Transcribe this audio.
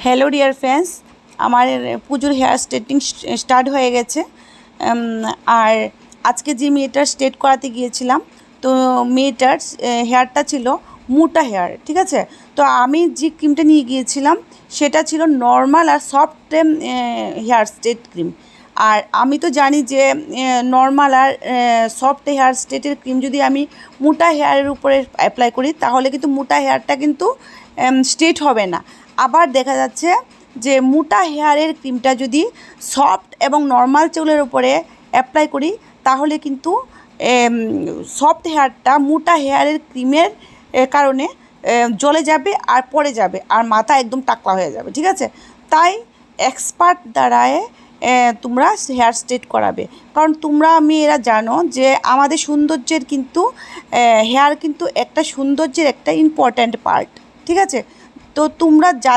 Hello dear friends, আমার পুজোর hair স্ট্রেটিং start হয়ে গেছে। আর আজকে যে মেয়েটার স্ট্রেট করাতে গিয়েছিলাম, তো মেয়েটার হেয়ারটা ছিল মোটা হেয়ার, ঠিক আছে। তো আমি যে ক্রিমটা নিয়ে গিয়েছিলাম সেটা ছিল নর্মাল আর সফট হেয়ার স্ট্রেট ক্রিম। আর আমি তো জানি যে নর্মাল আর সফট হেয়ার স্ট্রেটের ক্রিম যদি আমি মোটা হেয়ারের উপরে অ্যাপ্লাই করি তাহলে কিন্তু মোটা হেয়ারটা কিন্তু স্ট্রেট হবে না। আবার দেখা যাচ্ছে যে মোটা হেয়ারের ক্রিমটা যদি সফট এবং নর্মাল চুলের উপরে অ্যাপ্লাই করি তাহলে কিন্তু সফট হেয়ারটা মোটা হেয়ারের ক্রিমের কারণে জ্বলে যাবে আর পড়ে যাবে আর মাথা একদম টাকলা হয়ে যাবে, ঠিক আছে। তাই এক্সপার্ট দ্বারায় তোমরা হেয়ার স্ট্রেট করাবে, কারণ তোমরা মেয়েরা জানো যে আমাদের সৌন্দর্যের কিন্তু হেয়ার কিন্তু একটা সৌন্দর্যের একটা ইম্পর্ট্যান্ট পার্ট, ঠিক আছে। তো তোমরা